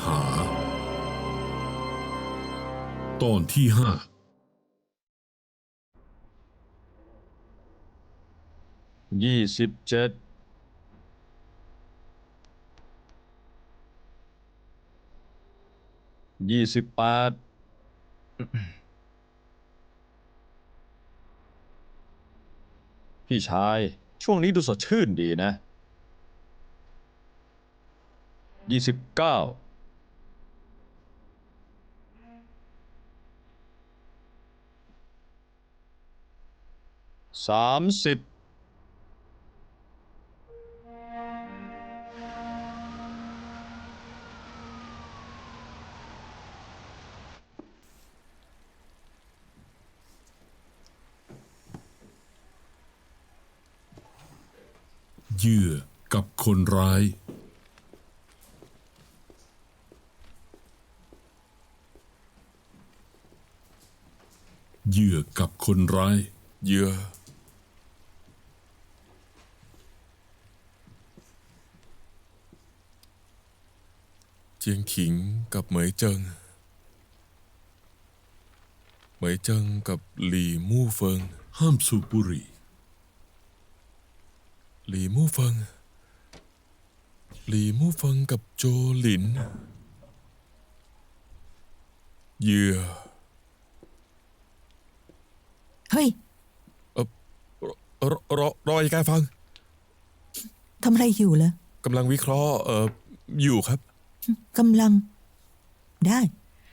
หาตอนที่5 27 28 พี่ชายช่วงนี้ดูสดชื่นดีนะ 29 30เหยื่อกับคนร้ายเหยื่อกับคนร้ายเหยื่อเจียงขิงกับเหมยเจิงเหมยเจิงกับหลี่มู่เฟิงห้ามสูบบุหรี่หลี่มู่เฟิงกับโจหลินเหยื่อ เฮ้ย รออีกการฟัง ทำอะไรอยู่เหรอก ำลังวิเคราะห์อยู่ครับ กำลัง ได้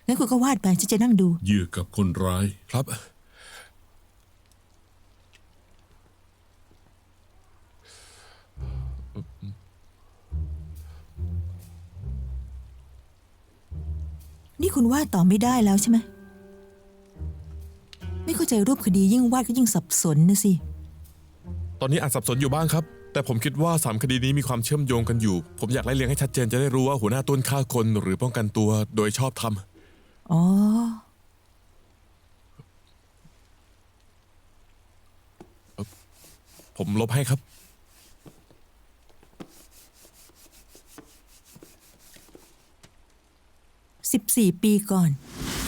งั้นคุณก็วาดไปฉันจะนั่งดูเหยื่อกับคนร้ายครับ นี่คุณวาดต่อไม่ได้แล้วใช่ไหมไม่เข้าใจรูปคดียิ่งวาดก็ยิ่งสับสนนะสิ ตอนนี้อาจสับสนอยู่บ้างครับ แต่ผมคิดว่า3คดีนี้มีความเชื่อมโยงกันอยู่ ผมอยากไล่เรียงให้ชัดเจนจะได้รู้ว่าหัวหน้าต้นฆ่าคนหรือป้องกันตัวโดยชอบธรรม อ๋อ ผมลบให้ครับ 14 ปีก่อน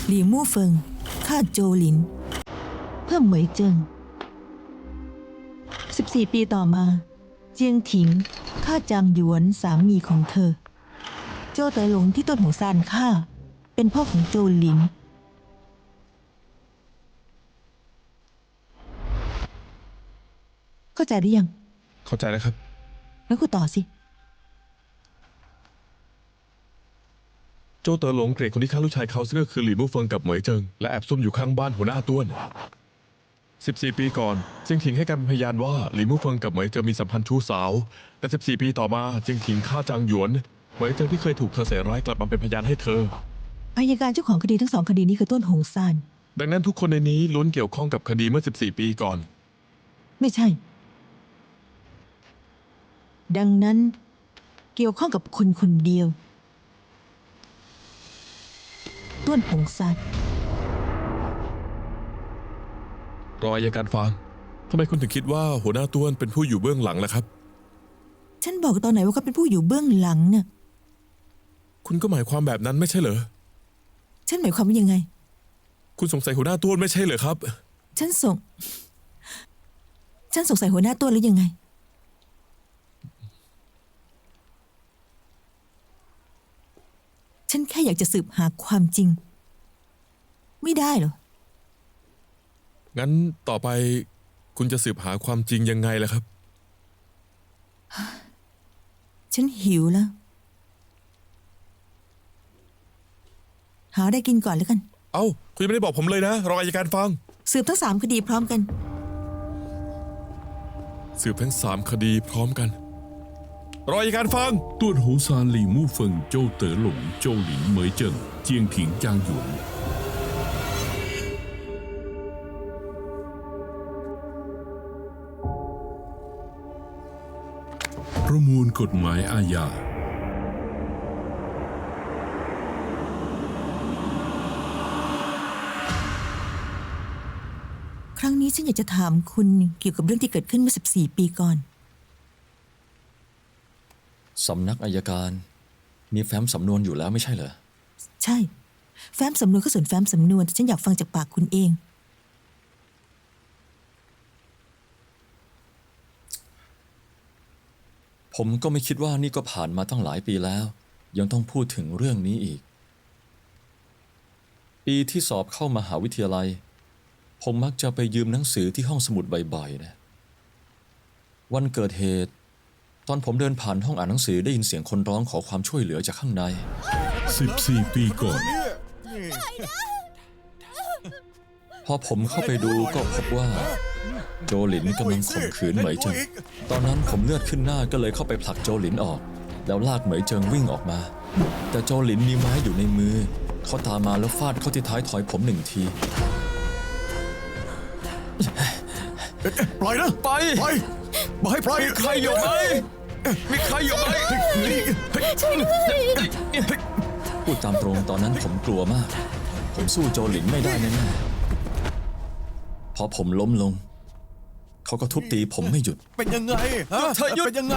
หลี่มู่เฟิงฆ่าโจหลิน เพื่อเหมยเจิง 14 ปีต่อมา เจียงถิงฆ่าจางหยวนสามีของเธอ โจเต๋อหลงที่ต้นหูซานฆ่า เป็นพ่อของโจหลิน เข้าใจหรือยัง เข้าใจแล้วครับ งั้นคุณต่อสิ โจเต๋อหลงเกรดคนที่ฆ่าลูกชายเขาซึ่งก็คือหลี่มู่เฟิงกับเหมยเจิงและแอบซุ่มอยู่ข้างบ้านหัวหน้าต้วน14 ปีก่อนเจียงถิงให้การเป็นพยานว่าหลี่มู่เฟิงกับเหมยเจิงมีสัมพันธ์ชู้สาวแต่14 ปีต่อมาเจียงถิงฆ่าจางหยวนเหมยเจิงที่เคยถูกเธอใส่ร้ายกลับมาเป็นพยานให้เธอ อัยการเจ้าของคดีทั้ง2 คดีนี้คือต้นหงซาน ดังนั้นทุกคนในนี้ล้วนเกี่ยวข้องกับคดีเมื่อ14 ปีก่อน ไม่ใช่ ดังนั้นเกี่ยวข้องกับคนคนเดียว ต้นหงซาน รออัยการฟังทำไมคุณถึงคิดว่าหัวหน้าต้วนเป็นผู้อยู่เบื้องหลังล่ะครับ ฉันบอกตอนไหนว่าเขาเป็นผู้อยู่เบื้องหลังเนี่ย คุณก็หมายความแบบนั้นไม่ใช่เหรอ ฉันหมายความว่ายังไง คุณสงสัยหัวหน้าต้วนไม่ใช่เหรอครับ ฉันสงสัยหัวหน้าตัวหรือยังไง ฉันแค่อยากจะสืบหาความจริง ไม่ได้เหรอ งั้นต่อไปคุณจะสืบหาความจริงยังไงล่ะครับ ฉันหิวแล้ว หาอะไรกินก่อนแล้วกัน เอ้า คุณยังไม่ได้บอกผมเลยนะ รออัยการฟัง สืบทั้ง3 คดีพร้อมกัน สืบทั้ง3 คดีพร้อมกัน รออัยการฟัง ต้วนหูซานหลี่มู่เฟิงโจเต๋อหลงโจหลินเหมยเจิงเจียงถิงจางหยวนประมวลกฎหมายอาญา ครั้งนี้ฉันอยากจะถามคุณเกี่ยวกับเรื่องที่เกิดขึ้นเมื่อ14 ปีก่อน สำนักอัยการ มีแฟ้มสำนวนอยู่แล้วไม่ใช่เหรอ ใช่ แฟ้มสำนวนก็ส่วนแฟ้มสำนวนแต่ฉันอยากฟังจากปากคุณเอง ผมก็ไม่คิดว่านี่ก็ผ่านมาตั้งหลายปีแล้ว ยังต้องพูดถึงเรื่องนี้อีก ปีที่สอบเข้ามหาวิทยาลัย ผมมักจะไปยืมหนังสือที่ห้องสมุดบ่อยๆนะ วันเกิดเหตุ ตอนผมเดินผ่านห้องอ่านหนังสือได้ยินเสียงคนร้องขอความช่วยเหลือจากข้างใน 14 ปีก่อน พอผมเข้าไปดูก็พบว่า โจหลินกำลังข่มขืนเหมยเจิง ตอนนั้นผมเลือดขึ้นหน้าก็เลยเข้าไปผลักโจหลินออก แล้วลากเหมยเจิงวิ่งออกมา แต่โจหลินมีไม้อยู่ในมือ เขาตามมาแล้วฟาดเข้าที่ท้ายถอยผม1 ที ปล่อยนะ ไป ปล่อยบอกให้ปล่อย มีใครอยู่ไหม มีใครอยู่ไหม พูดตามตรงตอนนั้นผมกลัวมาก ผมสู้โจหลินไม่ได้แน่ๆพอผมล้มลง เขาก็ทุบตีผมไม่หยุด เป็นยังไงฮะ เธอหยุด เป็นยังไง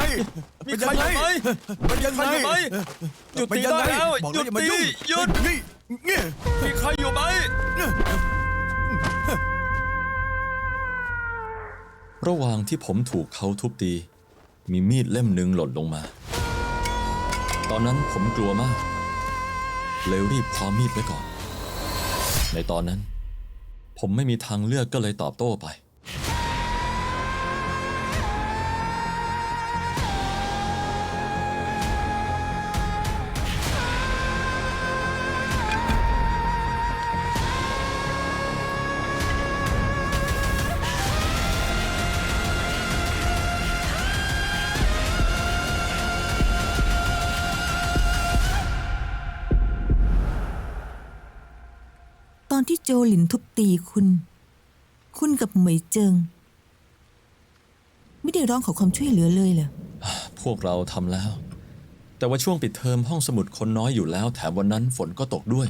มีใครอยู่ไหม เป็นยังไง มีใครอยู่ไหมหยุดตีได้แล้ว บอก หยุด อย่ามา ตี ยุ่ง หยุด นี่นี่ มีใครอยู่ไหม ระหว่างที่ผมถูกเขาทุบตี มีมีดเล่มหนึ่งหล่นลงมา ตอนนั้นผมกลัวมาก เลยรีบคว้ามีดไว้ก่อน ในตอนนั้น ผมไม่มีทางเลือกก็เลยตอบโต้ไป ตอนที่โจหลินทุบตีคุณกับเหมยเจิง ไม่ได้ร้องขอความช่วยเหลือเลยเหรอ พวกเราทำแล้ว แต่ว่าช่วงปิดเทอมห้องสมุดคนน้อยอยู่แล้ว แถมวันนั้นฝนก็ตกด้วย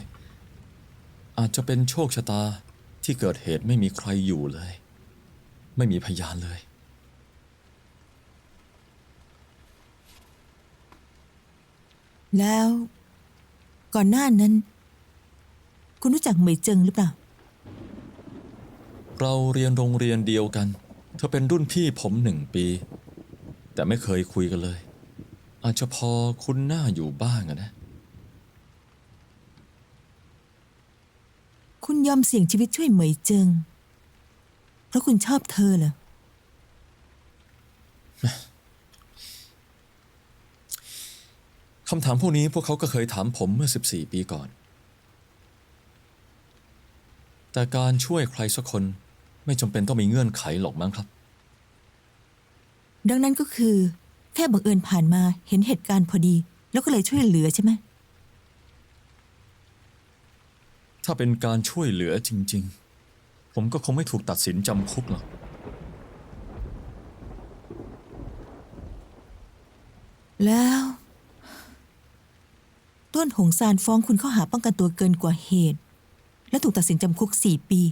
อาจจะเป็นโชคชะตาที่เกิดเหตุไม่มีใครอยู่เลย ไม่มีพยานเลย แล้ว ก่อนหน้านั้น คุณรู้จักเหมยเจิงหรือเปล่า เราเรียนโรงเรียนเดียวกัน เธอเป็นรุ่นพี่ผม1 ปี แต่ไม่เคยคุยกันเลย อาจจะพอคุ้นหน้าอยู่บ้างอะนะ คุณยอมเสี่ยงชีวิตช่วยเหมยเจิง เพราะคุณชอบเธอเหรอ คำถามพวกนี้พวกเขาก็เคยถามผมเมื่อ14 ปีก่อน แต่การช่วยใครสักคนไม่จำเป็นต้องมีเงื่อนไขหรอกมั้งครับ ดังนั้นก็คือ แค่บังเอิญผ่านมาเห็นเหตุการณ์พอดี แล้วก็เลยช่วยเหลือใช่ไหม ถ้าเป็นการช่วยเหลือจริงๆ ผมก็คงไม่ถูกตัดสินจำคุกหรอก แล้ว ต้นหงซานฟ้องคุณข้อหาป้องกันตัวเกินกว่าเหตุ และถูกตัดสินจำคุก4 ปี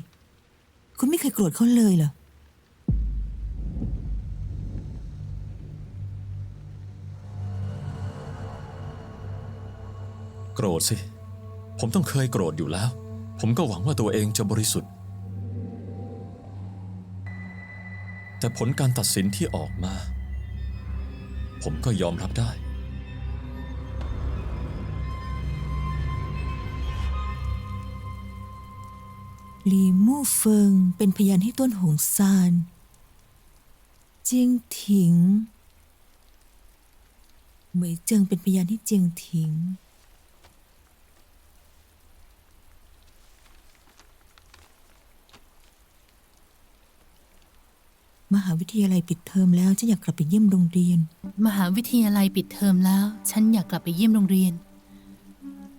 คุณไม่เคยโกรธเขาเลยเหรอ โกรธสิ ผมต้องเคยโกรธอยู่แล้ว ผมก็หวังว่าตัวเองจะบริสุทธิ์ แต่ผลการตัดสินที่ออกมา ผมก็ยอมรับได้ หลีมู่เฟิงเป็นพยานให้ต้นหงซาน เจียงถิง เหมยเจิงเป็นพยานให้เจียงถิง มหาวิทยาลัยปิดเทอมแล้วฉันอยากกลับไปเยี่ยมโรงเรียน มหาวิทยาลัยปิดเทอมแล้ว ฉันอยากกลับไปเยี่ยมโรงเรียน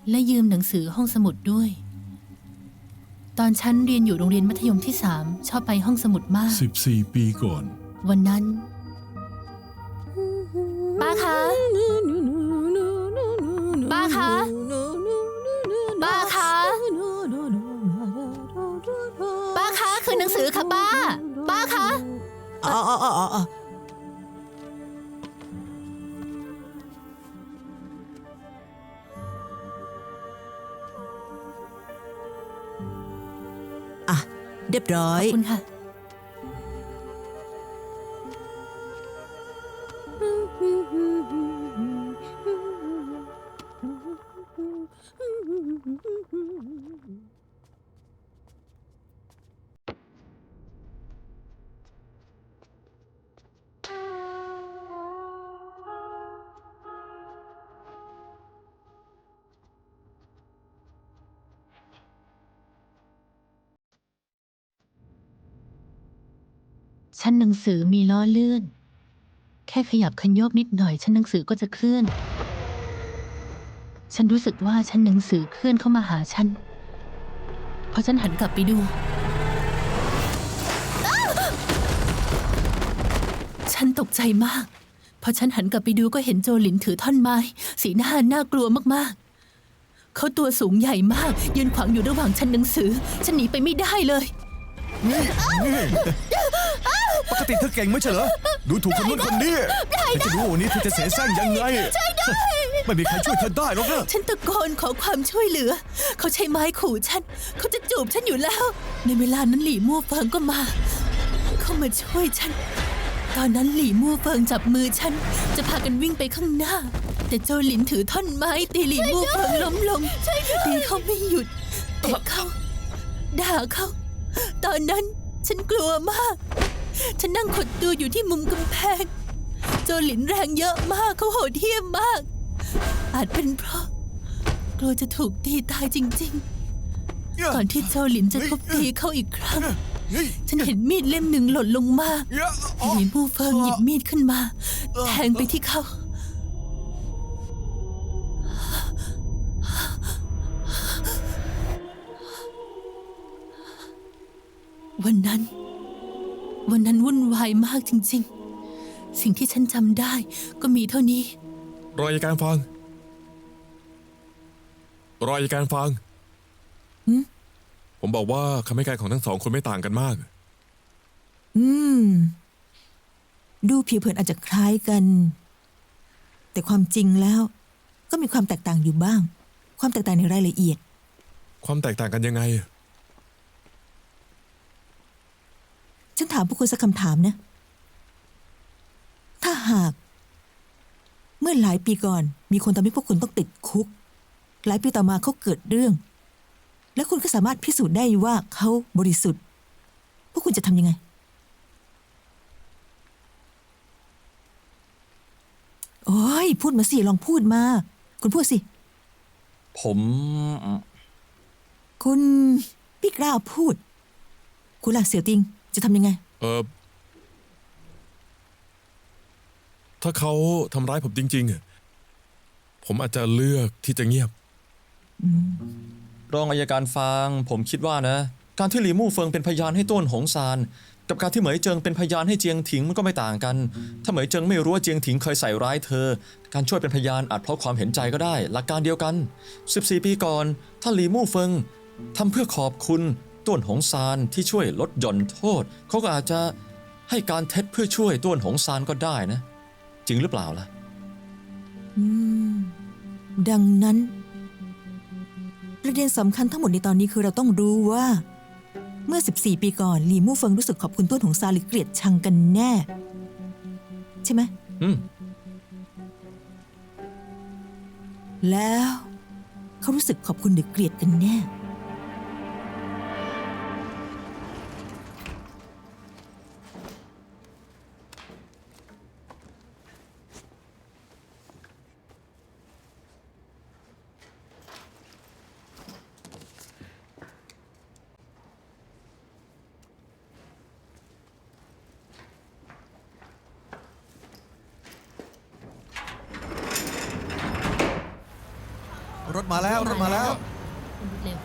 และยืมหนังสือห้องสมุดด้วย ตอนฉันเรียนอยู่โรงเรียนมัธยมที่ 3 ชอบไปห้องสมุดมาก 14 ปีก่อน วันนั้น ป้าคะ ป้าคะ ป้าคะ ป้าคะคือหนังสือค่ะป้า ป้าคะ อ๋อ อ่ะ เรียบร้อ ข ย อบคุณค่ะ ชั้นหนังสือมีล้อเลื่อน แค่ขยับขยโยกนิดหน่อยชั้นหนังสือก็จะเคลื่อน ฉันรู้สึกว่าชั้นหนังสือเคลื่อนเข้ามาหาฉัน พอฉันหันกลับไปดู ฉันตกใจมาก พอฉันหันกลับไปดูก็เห็นโจหลินถือท่อนไม้ สีหน้าน่ากลัวมากๆ เขาตัวสูงใหญ่มาก ยืนขวางอยู่ระหว่างชั้นหนังสือ ฉันหนีไปไม่ได้เลย ปกติเธอเก่งไม่ใช่เหรอ ดูถูกคนนู้นคนนี้ฉันจะรู้ว่าวันนี้เธอจะเสียแซงยังไงไม่มีใครช่วยเธอได้หรอกนะ ฉันตะโกนขอความช่วยเหลือ เขาใช้ไม้ขู่ฉัน เขาจะจูบฉันอยู่แล้ว ในเวลานั้นหลี่มู่เฟิงก็มา เข้ามาช่วยฉัน ตอนนั้นหลี่มู่เฟิงจับมือฉัน จะพากันวิ่งไปข้างหน้า แต่โจหลินถือท่อนไม้ตีหลี่มู่เฟิงล้มลงตีเขาไม่หยุดแต่เขาด่าเขา ตอนนั้นฉันกลัวมาก ฉันนั่งขดตัวอยู่ที่มุมกำแพง โจหลินแรงเยอะมาก เขาโหดเหี้ยมมาก อาจเป็นเพราะกลัวจะถูกตีตายจริงๆ ก่อนที่โจหลินจะทุบตีเขาอีกครั้ง ฉันเห็นมีดเล่มหนึ่งหล่นลงมาหลีมู่เฟิงหยิบมีดขึ้นมา แทงไปที่เขา วันนั้นวุ่นวายมากจริงๆ สิ่งที่ฉันจำได้ก็มีเท่านี้ รออัยการฟัง รออัยการฟัง ผมบอกว่าคำให้การของทั้งสองคนไม่ต่างกันมาก ดูผิวเผินอาจจะคล้ายกัน แต่ความจริงแล้ว ก็มีความแตกต่างอยู่บ้าง ความแตกต่างในรายละเอียด ความแตกต่างกันยังไง ฉันถามพวกคุณสักคำถามนะ ถ้าหาก เมื่อหลายปีก่อน มีคนทำให้พวกคุณต้องติดคุก หลายปีต่อมาเขาเกิดเรื่อง และคุณก็สามารถพิสูจน์ได้ว่าเขาบริสุทธิ์ พวกคุณจะทำยังไง โอ้ยพูดมาสิ ลองพูดมา คุณพูดสิ ผม คุณพี่กล้าพูด คุณล่ะเสี่ยวติงจะทำยังไง ถ้าเขาทำร้ายผมจริงๆ ผมอาจจะเลือกที่จะเงียบ รองอัยการฟางผมคิดว่านะ การที่หลีมู่เฟิงเป็นพยานให้ต้วนหงซานกับการที่เหมยเจิงเป็นพยานให้เจียงถิงมันก็ไม่ต่างกัน ถ้าเหมยเจิงไม่รู้ว่าเจียงถิงเคยใส่ร้ายเธอ การช่วยเป็นพยานอาจเพราะความเห็นใจก็ได้ หลักการเดียวกัน 14 ปีก่อน ถ้าหลีมู่เฟิงทำเพื่อขอบคุณต้วนหงซานที่ช่วยลดหย่อนโทษเขาก็อาจจะให้การเท็จเพื่อช่วยต้วนหงซานก็ได้นะ จริงหรือเปล่าล่ะ ดังนั้น ประเด็นสำคัญทั้งหมดในตอนนี้คือเราต้องรู้ว่า เมื่อ 14 ปีก่อนหลี่มู่เฟิงรู้สึกขอบคุณต้นหงซานหรือเกลียดชังกันแน่ ใช่ไหม แล้วเขารู้สึกขอบคุณหรือเกลียดกันแน่ รถมาแล้วรถมาแล้ว เร็ว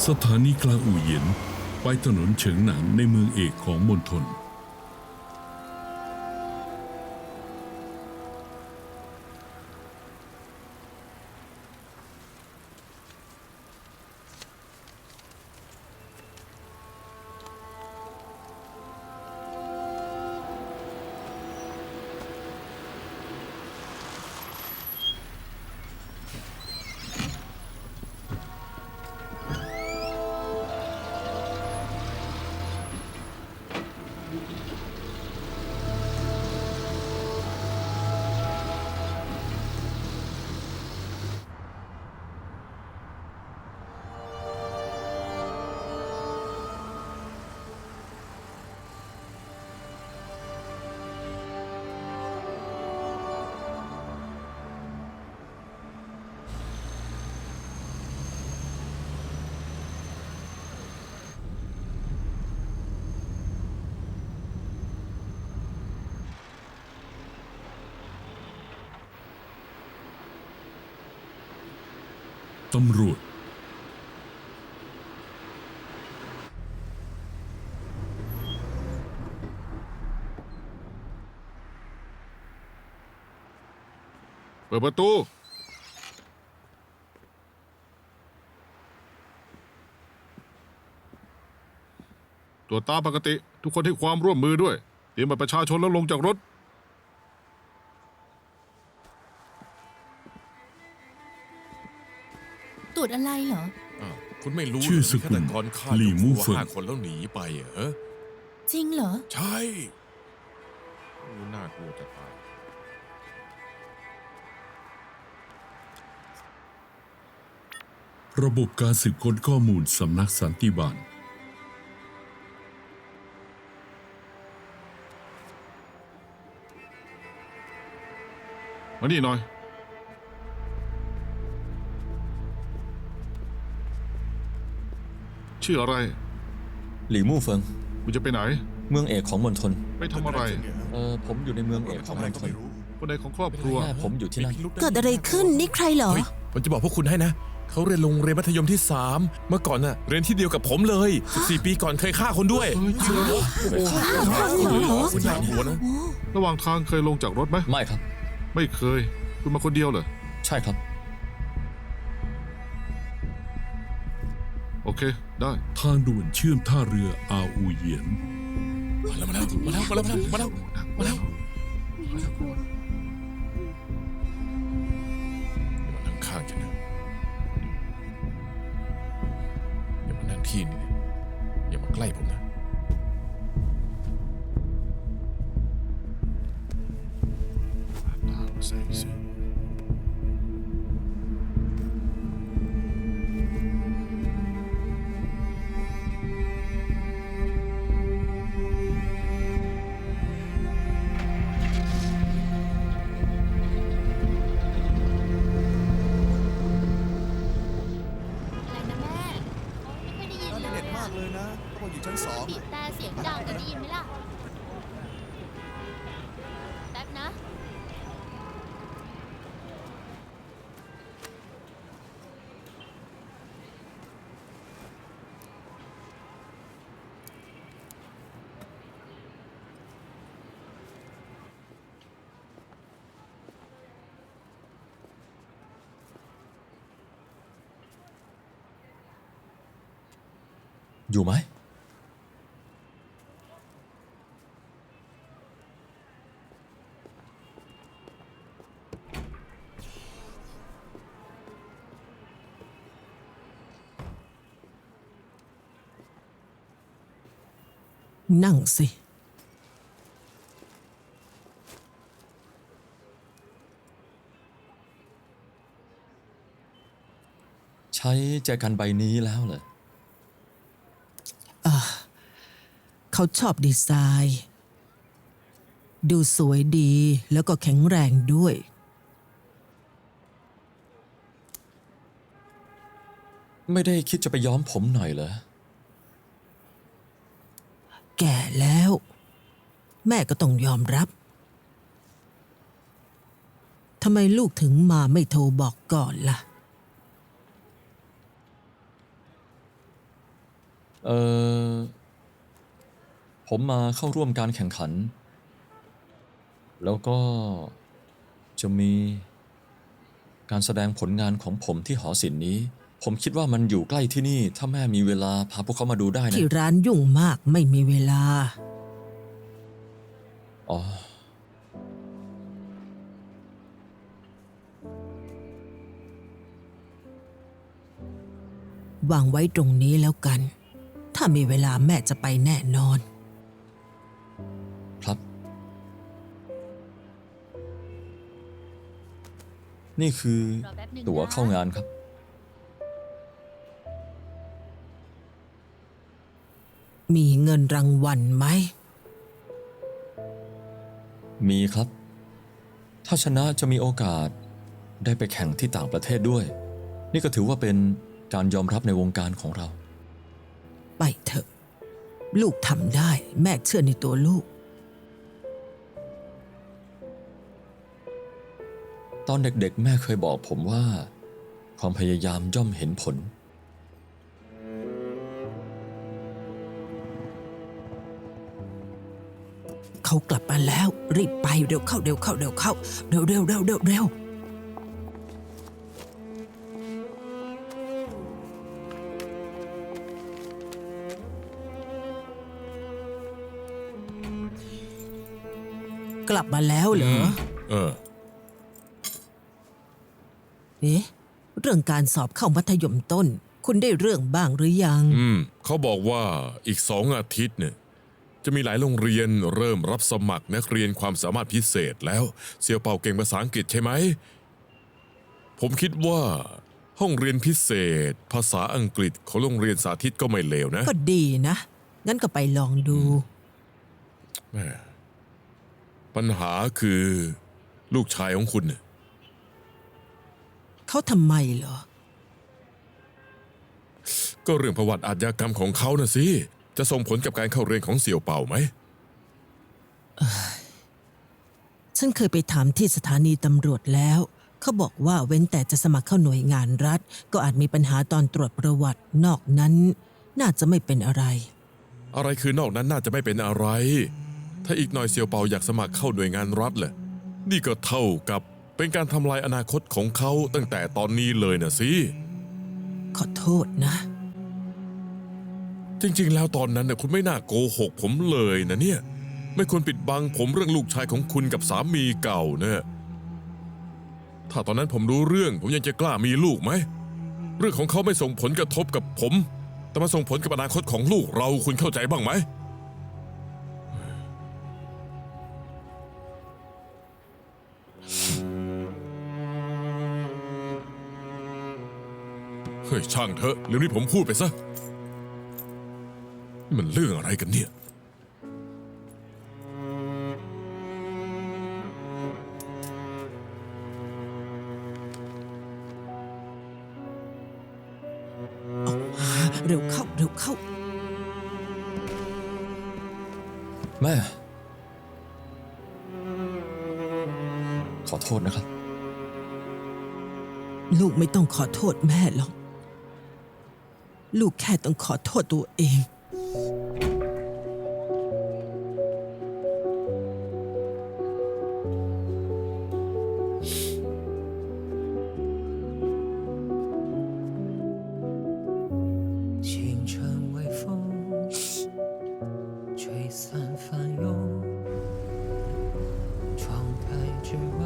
สถานีกลางอู่เหยียนไปถนนเฉิงหนานในเมืองเอกของมณฑล ตำรวจเปิดประตู ตรวจตามปกติ ทุกคนให้ความร่วมมือด้วยเตรียมบัตรประชาชนแล้วลงจากรถ ตรวจอะไรเหรอ อ้าวคุณไม่รู้ ชื่อ เหร สกุล ฆาตกรฆ่า หลี่มู่เฟิง 5 คนแล้วหนีไปเหรอ จริงเหรอ ใช่โอ้น่ากลัวจะตาย ระบบการสืบค้นข้อมูลสำนักสันติบาล มานี่หน่อย ชื่ออะไร หลี่มู่เฟิง คุณจะไปไหน เมืองเอกของมณฑล ไปทำอะไร ผมอยู่ในเมืองเอกของมณฑล คนใดของครอบครัว แม่ผมอยู่ที่นั่น เกิดอะไรขึ้นนี่ใครเหรอ เฮ้ยผมจะบอกพวกคุณให้นะ เขาเรียนโรงเรียนมัธยมที่ 3 เมื่อก่อนน่ะเรียนที่เดียวกับผมเลย 14 ปีก่อนเคยฆ่าคนด้วย คุณอยากหัวนะ ระหว่างทางเคยลงจากรถไหม ไม่ครับ ไม่เคย คุณมาคนเดียวเหรอ ใช่ครับ โอเค ได้ ทางด่วนเชื่อมท่าเรืออาอูเหยียน มาแล้วมาแล้วมาแล้วมาแล้วมาแล้วมาแล้วอย่ามานั่งข้างฉันนะอย่ามานั่งที่นี่นะอย่ามาใกล้ผมนะตาใส่สิ อะไรนะแม่ไม่ค่อยได้ยินเลย เด็ดมากเลยนะเขาบอกอยู่ชั้น 2 บีบแต่เสียงดังจะได้ยินไหมล่ะ แป๊บนะ อยู่ไหม นั่งสิ ใช้แจกันใบนี้แล้วเหรอ เขาชอบดีไซน์ ดูสวยดีแล้วก็แข็งแรงด้วย ไม่ได้คิดจะไปย้อมผมหน่อยเหรอ แก่แล้ว แม่ก็ต้องยอมรับทำไมลูกถึงมาไม่โทรบอกก่อนล่ะ ผมมาเข้าร่วมการแข่งขัน แล้วก็จะมีการแสดงผลงานของผมที่หอศิลป์นี้ ผมคิดว่ามันอยู่ใกล้ที่นี่ ถ้าแม่มีเวลาพาพวกเขามาดูได้นะ ที่ร้านยุ่งมากไม่มีเวลา อ๋อ วางไว้ตรงนี้แล้วกัน ถ้ามีเวลาแม่จะไปแน่นอน ครับ นี่คือ รอแป๊บหนึ่งนะ ตั๋วเข้างานครับ มีเงินรางวัลไหม มีครับ ถ้าชนะจะมีโอกาสได้ไปแข่งที่ต่างประเทศด้วย นี่ก็ถือว่าเป็นการยอมรับในวงการของเรา ไปเถอะ ลูกทำได้ แม่เชื่อในตัวลูก ตอนเด็กๆ แม่เคยบอกผมว่า ข ความพยายามย่อมเห็นผล เขากลับมาแล้ว รีบไปเร็วเข้าเร็วเข้าเร็วเข้าเร็วเร็วเร็วเร็วเร็วกลับมาแล้วเหรอ เออ เอ๊ะเรื่องการสอบเข้ามัธยมต้น คุณได้เรื่องบ้างหรือยัง เขาบอกว่าอีก2 อาทิตย์เนี่ยจะมีหลายโรงเรียนเริ่มรับสมัครนักเรียนความสามารถพิเศษแล้วเสี่ยวเป่าเก่งภาษาอังกฤษใช่ไหมผมคิดว่าห้องเรียนพิเศษ ภาษาอังกฤษของโรงเรียนสาธิตก็ไม่เลวนะ ก็ดีนะ งั้นก็ไปลองดู แม่ปัญหาคือลูกชายของคุณเนี่ย เขาทำไมเหรอ ก็เรื่องประวัติอาชญากรรมของเขาน่ะสิจะส่งผลกับการเข้าเรียนของเสี่ยวเป่าไหม ฉันเคยไปถามที่สถานีตำรวจแล้ว เขาบอกว่าเว้นแต่จะสมัครเข้าหน่วยงานรัฐ ก็อาจมีปัญหาตอนตรวจประวัตินอกนั้นน่าจะไม่เป็นอะไร อะไรคือนอกนั้นน่าจะไม่เป็นอะไร ถ้าอีกหน่อยเสี่ยวเป่าอยากสมัครเข้าหน่วยงานรัฐแหละนี่ก็เท่ากับเป็นการทำลายอนาคตของเขาตั้งแต่ตอนนี้เลยนะสิ ขอโทษนะ จริงๆแล้วตอนนั้นน่ะคุณไม่น่าโกหกผมเลยนะเนี่ยไม่ควรปิดบังผมเรื่องลูกชายของคุณกับสามีเก่าเนี่ยถ้าตอนนั้นผมรู้เรื่องผมยังจะกล้ามีลูกไหมเรื่องของเขาไม่ส่งผลกระทบกับผมแต่มาส่งผลกับอนาคตของลูกเราคุณเข้าใจบ้างไหมเฮ้ยช่างเถอะเรื่องนี้ผมพูดไปซะนี่มันเรื่องอะไรกันเนี่ยเร็วเข้าเร็วเข้า แม่ ขอโทษนะครับ ลูกไม่ต้องขอโทษแม่หรอก ลูกแค่ต้องขอโทษตัวเอง 清晨微风吹散翻涌，窗台之外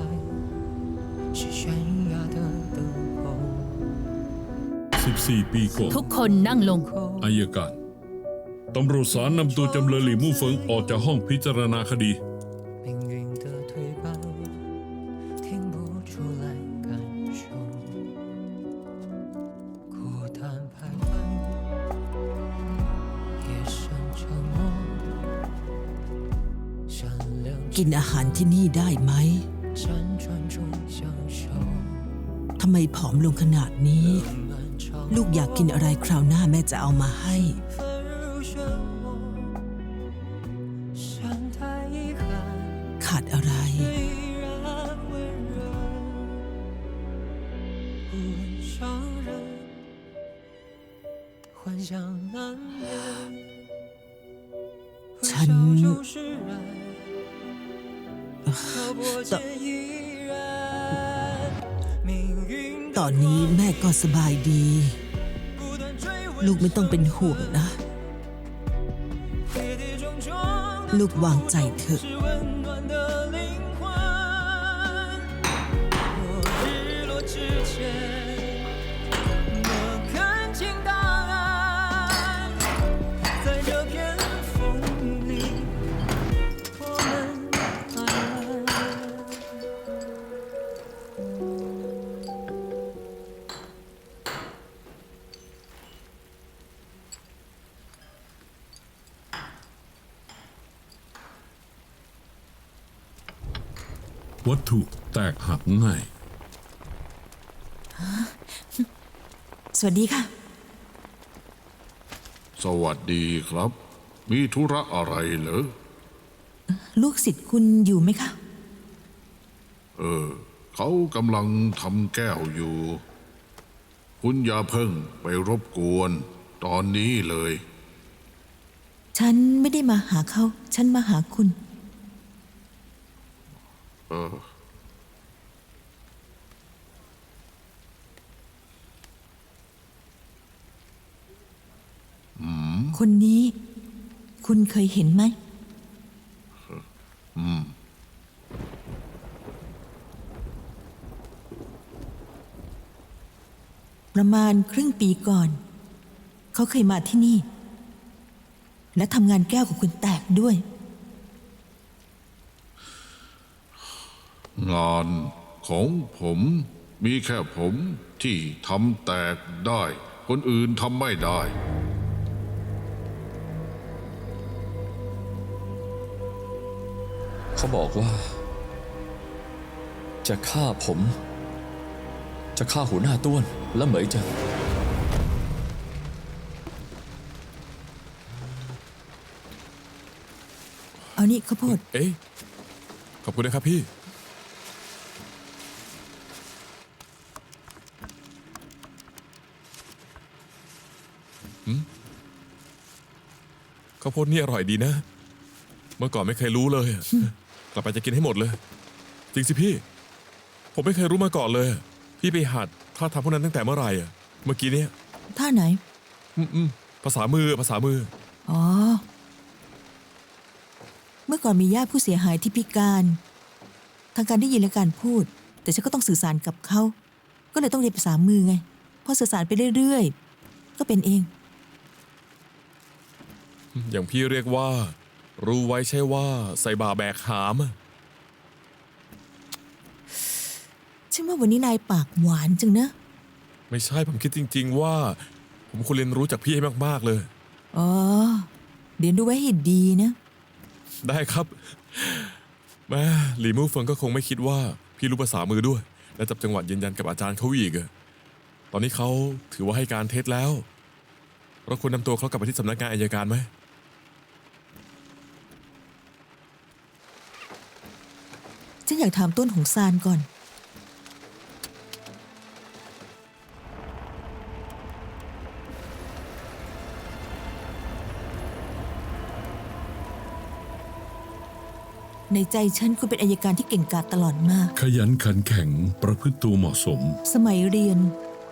是悬崖的灯红。 14 ปีก่อน ทุกคนนั่งลง อัยการตำรวจศาลนำตัวจำเลยหลี่มู่เฟิงออกจากห้องพิจารณาคดี 命运的推摆，听不出来感受，孤单徘徊，夜深沉默，善良 กินอาหารที่นี่ได้ไหม 辗转中相守， ทำไมผอมลงขนาดนี้ 漫长 ลูกอยากกินอะไรคราวหน้าแม่จะเอามาให้ 纷如漩涡，善待遗憾。 ขาดอะไร 依然温热，不问伤人，幻想难眠。 ฉัน 微笑就是爱，漂泊间依然。命运 ตอนนี้แม่ก็สบายดี 不断追问， ลูกไม่ต้องเป็นห่วงนะ 跌跌撞撞， ลูกวางใจเถอะ 是温暖的灵魂。我日落之前，能看清答案，在这片风里，我们爱了。 วัตถุแตกหักง่าย สวัสดีค่ะ สวัสดีครับ มีธุระอะไรเหรอ ลูกศิษย์คุณอยู่ไหมคะ เขากำลังทำแก้วอยู่ คุณอย่าเพิ่งไปรบกวนตอนนี้เลย ฉันไม่ได้มาหาเขา ฉันมาหาคุณ เออ คนนี้ คุณเคยเห็นไหม ประมาณครึ่งปีก่อน เขาเคยมาที่นี่ และทำงานแก้วของคุณแตกด้วย งานของผมมีแค่ผมที่ทำแตกได้ คนอื่นทำไม่ได้ เขาบอกว่า จะฆ่าผม จะฆ่าหัวหน้าต้วนและเหมยเจิง เอานี่ข้าวโพด เอ๊ะขอบคุณนะครับพี่ ข้าวโพดนี่อร่อยดีนะ เมื่อก่อนไม่เคยรู้เลยอะกลับไปจะกินให้หมดเลย จริงสิพี่ ผมไม่เคยรู้มาก่อนเลย พี่ไปหัดท่าทำพวกนั้นตั้งแต่เมื่อไหร่อะเมื่อกี้เนี่ย ท่าไหน ภาษามือ อ๋อ เมื่อก่อนมีญาติผู้เสียหายที่พิการ ทางการได้ยินและการพูด แต่ฉันก็ต้องสื่อสารกับเขา ก็เลยต้องเรียนภาษามือไง พอสื่อสารไปเรื่อยๆ ก็เป็นเอง อย่างพี่เรียกว่า รู้ไว้ใช่ว่าใส่บ่าแบกหามอะ ฉันว่าวันนี้นายปากหวานจังนะ ไม่ใช่ผมคิดจริง ๆ ว่า ผมควรเรียนรู้จากพี่ให้มากๆเลย อ๋อ เรียนรู้ไว้ให้ดีนะ ได้ครับแม่หลี่มู่เฟิงก็คงไม่คิดว่าพี่รู้ภาษามือด้วย และจับจังหวะยืนยันกับอาจารย์เขาอีกอะตอนนี้เขาถือว่าให้การเท็จแล้ว เราควรนำตัวเขากลับไปที่สำนักงานอัยการไหม ฉันอยากถามต้นของซานก่อน ในใจฉันคุณเป็นอัยการที่เก่งกาจตลอดมา ขยันขันแข็งประพฤติตัวเหมาะสม สมัยเรียน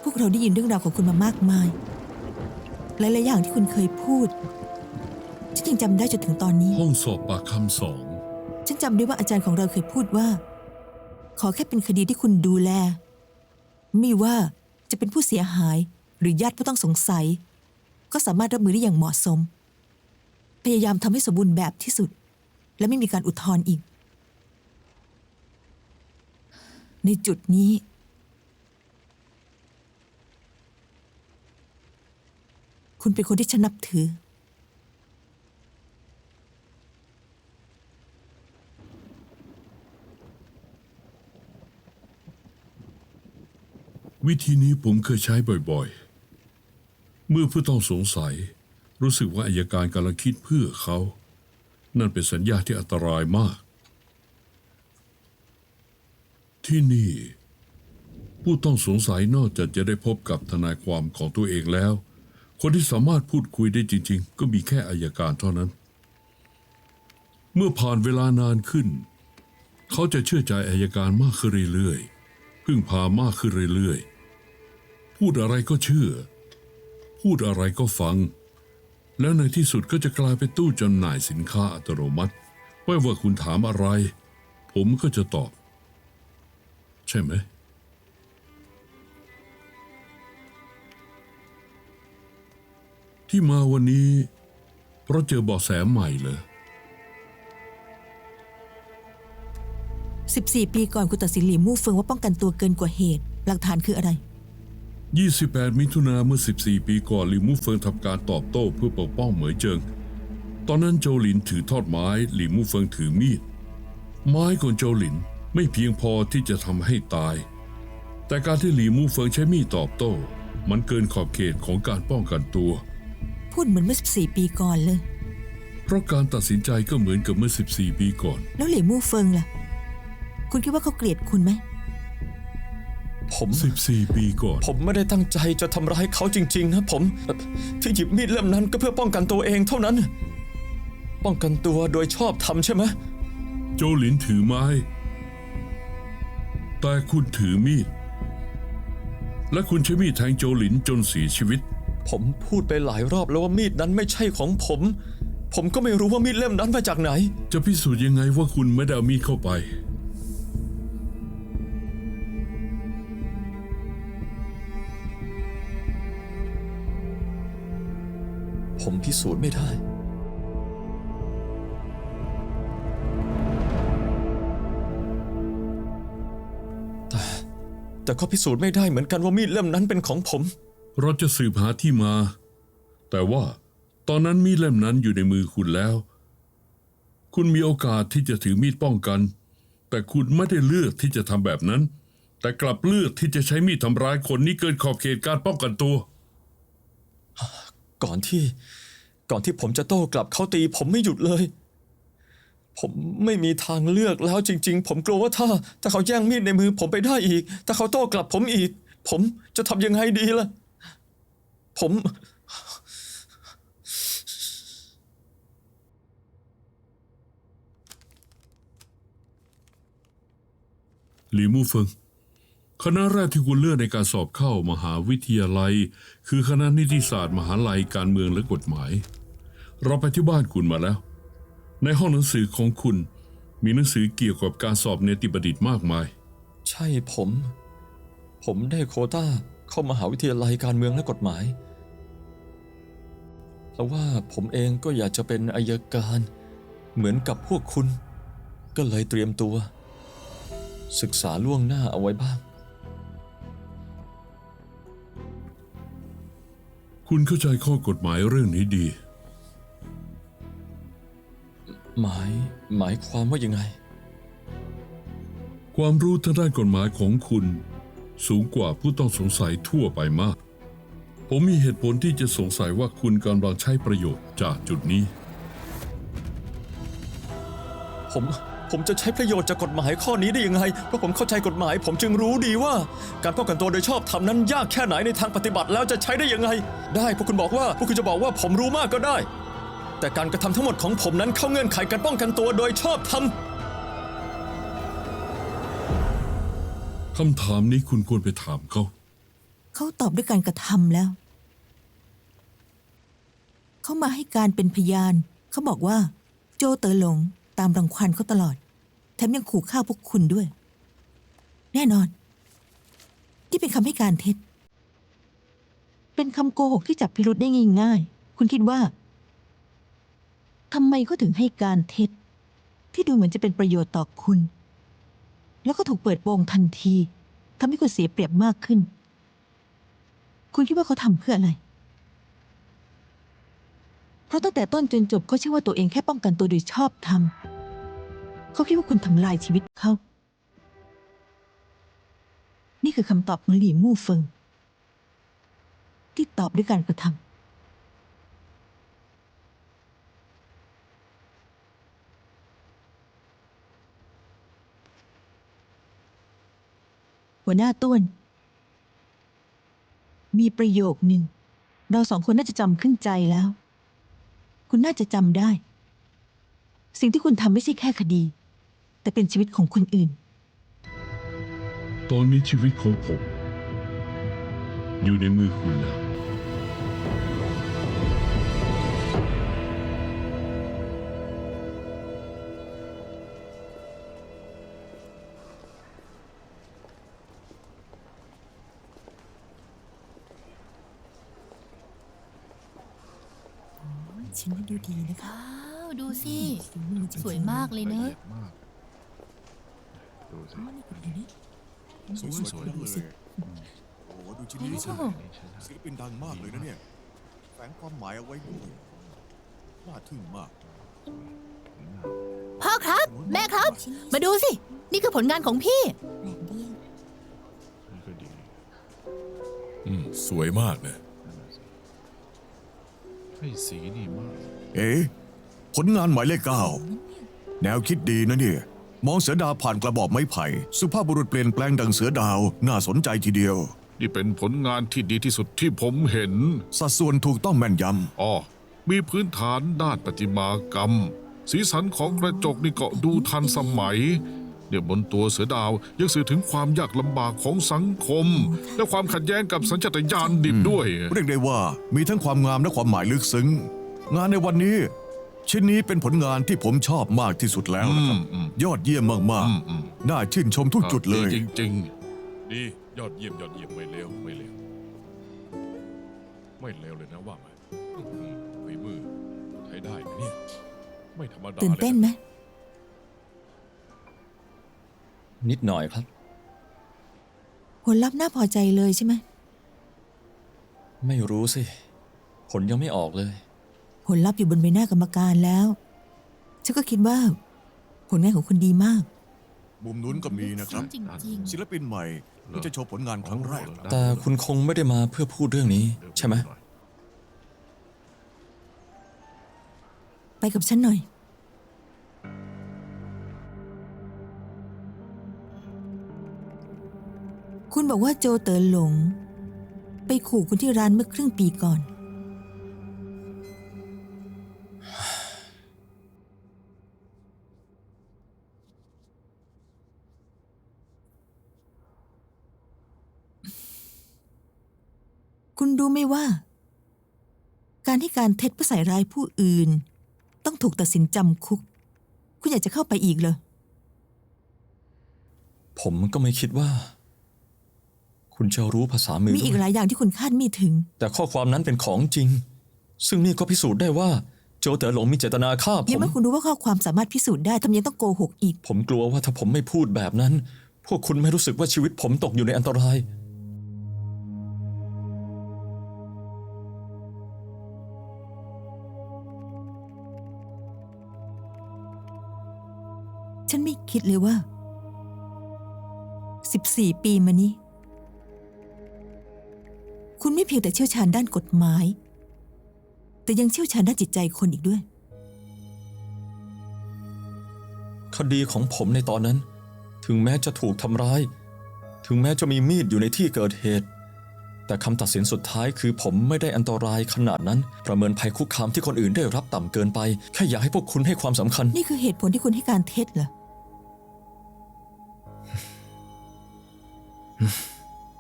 พวกเราได้ยินเรื่องราวของคุณมามากมาย หลายๆอย่างที่คุณเคยพูด ฉันยังจำได้จนถึงตอนนี้ ห้องสอบปากคำ2 ฉันจำได้ว่าอาจารย์ของเราเคยพูดว่า ขอแค่เป็นคดีที่คุณดูแล ไม่ว่าจะเป็นผู้เสียหายหรือญาติผู้ต้องสงสัย ก็สามารถรับมือได้อย่างเหมาะสม พยายามทำให้สมบูรณ์แบบที่สุด และไม่มีการอุทธรณ์อีก ในจุดนี้ คุณเป็นคนที่ฉันนับถือ วิธีนี้ผมเคยใช้บ่อยๆ เมื่อผู้ต้องสงสัยรู้สึกว่าอัยการกำลังคิดเพื่อเขา นั่นเป็นสัญญาณที่อันตรายมาก ที่นี่ ผู้ต้องสงสัยนอกจากจะได้พบกับทนายความของตัวเองแล้ว คนที่สามารถพูดคุยได้จริงๆ ก็มีแค่อัยการเท่านั้น เมื่อผ่านเวลานานขึ้น เขาจะเชื่อใจอัยการมากขึ้นเรื่อยๆ พึ่งพามากขึ้นเรื่อยๆ พูดอะไรก็เชื่อ พูดอะไรก็ฟัง แล้วในที่สุดก็จะกลายเป็นตู้จำหน่ายสินค้าอัตโนมัติไม่ว่าคุณถามอะไร ผมก็จะตอบ ใช่ไหม ที่มาวันนี้เพราะเจอเบาะแสใหม่เลย 14 ปีก่อนคุณตัดสินหลี่มู่เฟิงว่าป้องกันตัวเกินกว่าเหตุ หลักฐานคืออะไร 28 มิถุนาเมื่อ 14 ปีก่อนหลิวมู่เฟิงทำการตอบโต้เพื่อปกป้องเหมยเจิง ตอนนั้นโจหลินถือทอดไม้หลิวมู่เฟิงถือมีด ไม้ของโจหลินไม่เพียงพอที่จะทำให้ตาย แต่การที่หลิวมู่เฟิงใช้มีดตอบโต้ มันเกินขอบเขตของการป้องกันตัว พูดเหมือนเมื่อ 14 ปีก่อนเลย เพราะการตัดสินใจก็เหมือนกับเมื่อ 14 ปีก่อน แล้วหลี่มู่เฟิงล่ะ คุณคิดว่าเขาเกลียดคุณไหม ผม 14 ปีก่อน ผมไม่ได้ตั้งใจจะทำร้ายเขาจริงๆนะผมที่หยิบมีดเล่มนั้นก็เพื่อป้องกันตัวเองเท่านั้น ป้องกันตัวโดยชอบทำใช่ไหม โจหลินถือไม้ แต่คุณถือมีด และคุณใช้มีดแทงโจหลินจนเสียชีวิต ผมพูดไปหลายรอบแล้วว่ามีดนั้นไม่ใช่ของผม ผมก็ไม่รู้ว่ามีดเล่มนั้นมาจากไหน จะพิสูจน์ยังไงว่าคุณไม่ได้เอามีดเข้าไป ผมพิสูจน์ไม่ได้ แต่ก็พิสูจน์ไม่ได้เหมือนกันว่ามีดเล่มนั้นเป็นของผม เราจะสืบหาที่มา แต่ว่าตอนนั้นมีดเล่มนั้นอยู่ในมือคุณแล้ว คุณมีโอกาสที่จะถือมีดป้องกัน แต่คุณไม่ได้เลือกที่จะทำแบบนั้น แต่กลับเลือกที่จะใช้มีดทำร้ายคนนี้เกินขอบเขตการป้องกันตัว ก่อนที่ผมจะโต้กลับเขาตีผมไม่หยุดเลย ผมไม่มีทางเลือกแล้วจริงๆ ผมกลัวว่าถ้าเขาแย่งมีดในมือผมไปได้อีก ถ้าเขาโต้กลับผมอีก ผมจะทำยังไงดีล่ะ ผม หลีมู่เฟิง คณะแรกที่คุณเลือกในการสอบเข้ามหาวิทยาลัย คือคณะนิติศาสตร์มหาลัยการเมืองและกฎหมาย เราไปที่บ้านคุณมาแล้ว ในห้องหนังสือของคุณมีหนังสือเกี่ยวกับการสอบเนติบัณฑิตมากมาย ใช่ผมได้โควต้าเข้ามหาวิทยาลัยการเมืองและกฎหมายแล้วว่าผมเองก็อยากจะเป็นอัยการ เหมือนกับพวกคุณ ก็เลยเตรียมตัว ศึกษาล่วงหน้าเอาไว้บ้าง คุณเข้าใจข้อกฎหมายเรื่องนี้ดี หมายความว่ายังไง ความรู้ทางด้านกฎหมายของคุณ สูงกว่าผู้ต้องสงสัยทั่วไปมาก ผมมีเหตุผลที่จะสงสัยว่าคุณกำลังใช้ประโยชน์จากจุดนี้ ผมจะใช้ประโยชน์จากกฎหมายข้อนี้ได้ยังไง เพราะผมเข้าใจกฎหมาย ผมจึงรู้ดีว่า การป้องกันตัวโดยชอบธรรมนั้นยากแค่ไหนในทางปฏิบัติแล้วจะใช้ได้ยังไง ได้พวกคุณจะบอกว่าผมรู้มากก็ได้ แต่การกระทำทั้งหมดของผมนั้นเข้าเงื่อนไขการป้องกันตัวโดยชอบธรรม คำถามนี้คุณควรไปถามเขา เขาตอบด้วยการกระทำแล้ว เขามาให้การเป็นพยาน เขาบอกว่า โจเต๋อหลงตามรังควานเขาตลอด แถมยังขู่ฆ่าพวกคุณด้วย แน่นอนที่เป็นคำให้การเท็จ เป็นคำโกหกที่จับพิรุธได้ง่ายๆ คุณคิดว่าทำไมเขาถึงให้การเท็จ ที่ดูเหมือนจะเป็นประโยชน์ต่อคุณ แล้วก็ถูกเปิดโปงทันทีทำให้คุณเสียเปรียบมากขึ้น คุณคิดว่าเขาทำเพื่ออะไร เพราะตั้งแต่ต้นจนจบเขาเชื่อว่าตัวเองแค่ป้องกันตัวโดยชอบธรรม เขาคิดว่าคุณทำลายชีวิตเขา นี่คือคำตอบของหลี่มู่เฟิง ที่ตอบด้วยการกระทำ หัวหน้าต้วน มีประโยคหนึ่ง เราสองคนน่าจะจำขึ้นใจแล้ว คุณน่าจะจำได้ สิ่งที่คุณทำไม่ใช่แค่คดี แต่เป็นชีวิตของคนอื่น ตอนนี้ชีวิตของผม อยู่ในมือคุณแล้ว ชิ้นนี้ดูดีนะคะ ว้าวดูสิ สวยมากเลยเนอะ สวยๆเลยโอ้โหดูชิ้นนี้สิศิลปินดังมากเลยนะเนี่ยแฝงความหมายเอาไว้ด้วยน่าทึ่งมาก พ่อครับ แม่ครับ มาดูสิ นี่คือผลงานของพี่ สวยมากนะ ให้สีนี่มาก เอ๊ะผลงานหมายเลข 9 แนวคิดดีนะเนี่ย มองเสือดาวผ่านกระบอกไม้ไผ่สุภาพบุรุษเปลี่ยนแปลงดังเสือดาวน่าสนใจทีเดียว นี่เป็นผลงานที่ดีที่สุดที่ผมเห็น สัดส่วนถูกต้องแม่นย อ๋อมีพื้นฐานด้านประติมากรรม สีสันของกระจกนี่ก็ดูทันสมัยเนี่ยบนตัวเสือดาวยังสื่อถึงความยากลำบากของสังคม และความขัดแย้งกับสัญชาตญาณดิบด้วย ำเรียกได้ว่ามีทั้งความงามและความหมายลึกซึ้งงานในวันนี้ ชิ้นนี้เป็นผลงานที่ผมชอบมากที่สุดแล้วนะครับยอดเยี่ยมมากๆน่าชื่นชมทุกจุดเลย จริง ดียอดเยี่ยมไม่เลวไม่เลวเลยนะว่าไหมฝีมือใช้ได้นะเนี่ยไม่ธรรมดา ตื่นเต้นไหม นิดหน่อยครับ ผลลัพธ์น่าพอใจเลยใช่ไหม ไม่รู้สิ ผลยังไม่ออกเลย ผลลัพธ์อยู่บนใบหน้ากรรมการแล้ว ฉันก็คิดว่าผลงานของคุณดีมาก มุมนู้นก็มีนะครับ จริง ศิลปินใหม่ที่จะโชว์ผลงานครั้งแรก แต่คุณคงไม่ได้มาเพื่อพูดเรื่องนี้ ใช่ไหม ไปกับฉันหน่อย คุณบอกว่าโจเต๋อหลง ไปขู่คุณที่ร้านเมื่อครึ่งปีก่อน คุณรู้ไหมว่า การให้การเท็จเพื่อใส่ร้ายผู้อื่น ต้องถูกตัดสินจำคุก คุณอยากจะเข้าไปอีกเหรอ ผมก็ไม่คิดว่า คุณจะรู้ภาษามือ มีอีก ด้วย หลายอย่างที่คุณคาดไม่ถึง แต่ข้อความนั้นเป็นของจริง ซึ่งนี่ก็พิสูจน์ได้ว่า โจเต๋อหลงมีเจตนาฆ่าผ ยัง ม เมื่อคุณรู้ว่าข้อความสามารถพิสูจน์ได้ทำไมยังต้องโกหกอีก ผมกลัวว่าถ้าผมไม่พูดแบบนั้น พวกคุณไม่รู้สึกว่าชีวิตผมตกอยู่ในอันตราย ฉันไม่คิดเลยว่า 14 ปีมานี้ คุณไม่เพียงแต่เชี่ยวชาญด้านกฎหมาย แต่ยังเชี่ยวชาญด้านจิตใจคนอีกด้วย คดีของผมในตอนนั้น ถึงแม้จะถูกทำร้าย ถึงแม้จะมีมีดอยู่ในที่เกิดเหตุ แต่คำตัดสินสุดท้ายคือผมไม่ได้อันตรายขนาดนั้น ประเมินภัยคุกคามที่คนอื่นได้รับต่ำเกินไป แค่อยากให้พวกคุณให้ความสำคัญ นี่คือเหตุผลที่คุณให้การเท็จเหรอ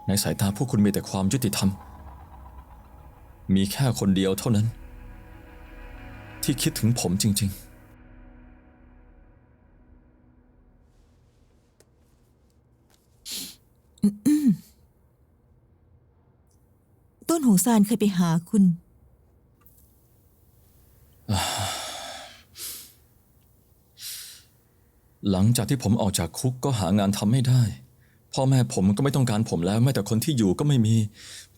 ในสายตาพวกคุณมีแต่ความยุติธรรม มีแค่คนเดียวเท่านั้น ที่คิดถึงผมจริง ต้นหงซานเคยไปหาคุณ ๆ หลังจากที่ผมออกจากคุกก็หางานทำไม่ได้ พ่อแม่ผมก็ไม่ต้องการผมแล้วแม้แต่คนที่อยู่ก็ไม่มี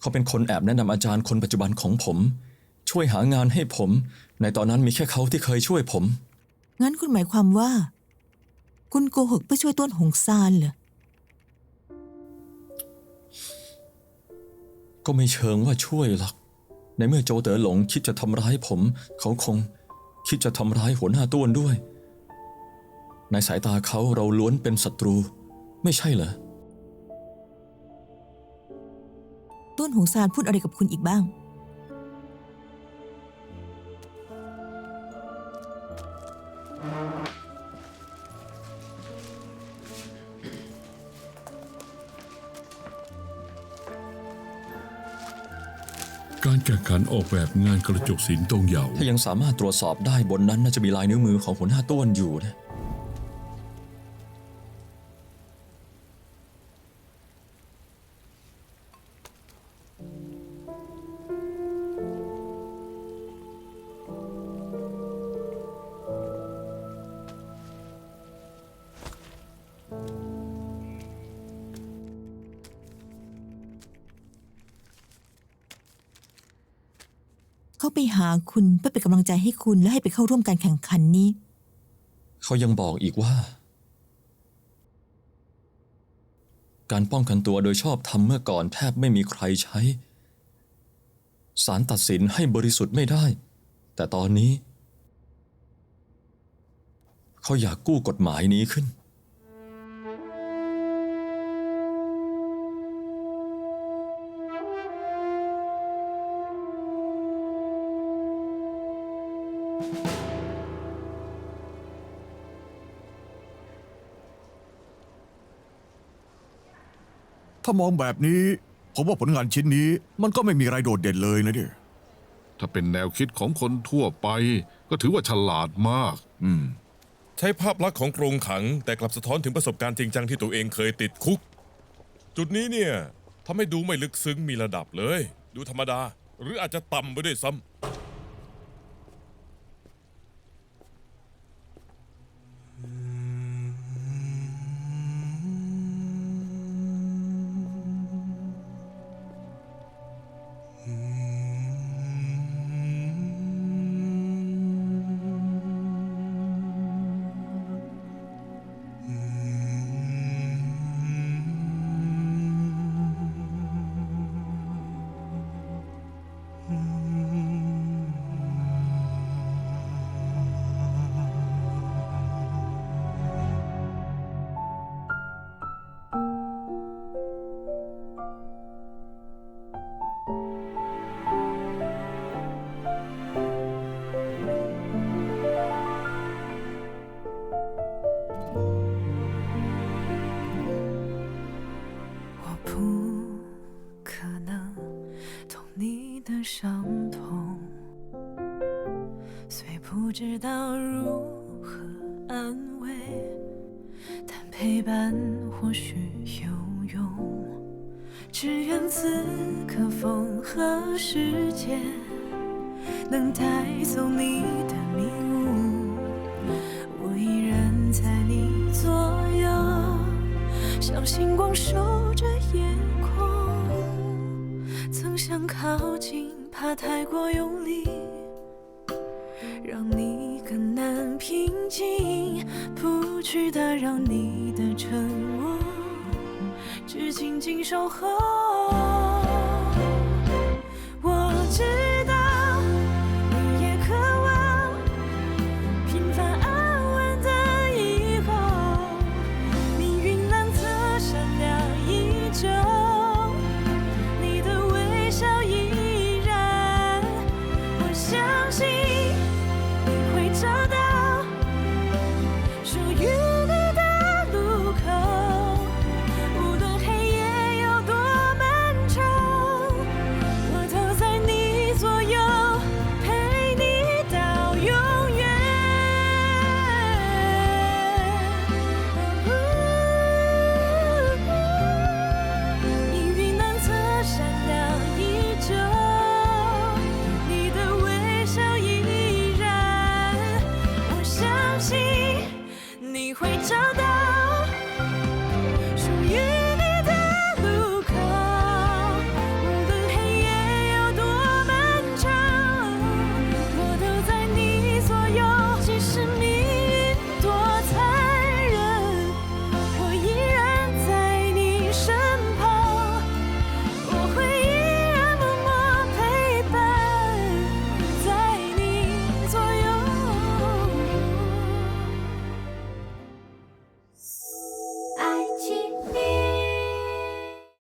เขาเป็นคนแอบแนะนำอาจารย์คนปัจจุบันของผม ช่วยหางานให้ผม ในตอนนั้นมีแค่เขาที่เคยช่วยผม งั้นคุณหมายความว่า คุณโกหกเพื่อช่วยต้นหงซานเหรอ ก็ไม่เชิงว่าช่วยหรอก ในเมื่อโจเต๋อหลงคิดจะทำร้ายผม เขาคงคิดจะทำร้ายหัวหน้าต้วนด้วย ในสายตาเขาเราล้วนเป็นศัตรู ไม่ใช่เหรอ ต้นหงซานพูดอะไรกับคุณอีกบ้าง การแข่งขันออกแบบงานกระจกสินตงเหยา ถ้ายังสามารถตรวจสอบได้บนนั้นน่าจะมีลายนิ้วมือของหัวหน้าต้วนอยู่นะ เขาไปหาคุณเพื่อเป็นกำลังใจให้คุณและให้ไปเข้าร่วมการแข่งขันนี้ เขายังบอกอีกว่า การป้องกันตัวโดยชอบธรรมเมื่อก่อนแทบไม่มีใครใช้ ศาลตัดสินให้บริสุทธิ์ไม่ได้ แต่ตอนนี้ เขาอยากกู้กฎหมายนี้ขึ้น ถ้ามองแบบนี้ผมว่าผลงานชิ้นนี้มันก็ไม่มีอะไรโดดเด่นเลยนะเนี่ย ถ้าเป็นแนวคิดของคนทั่วไป ก็ถือว่าฉลาดมาก ใช้ภาพลักษณ์ของกรงขัง แต่กลับสะท้อนถึงประสบการณ์จริงจังที่ตัวเองเคยติดคุก จุดนี้เนี่ยทำให้ดูไม่ลึกซึ้งมีระดับเลย ดูธรรมดา หรืออาจจะต่ำไปด้วยซ้ำ 我不可能懂你的伤痛，虽不知道如何安慰，但陪伴或许有用。只愿此刻风和时间能带走你的迷雾，我依然在你左右，像星光守着夜空。曾想靠近，怕太过用力，让你更难平静，不去打扰你的沉默，只静静守候。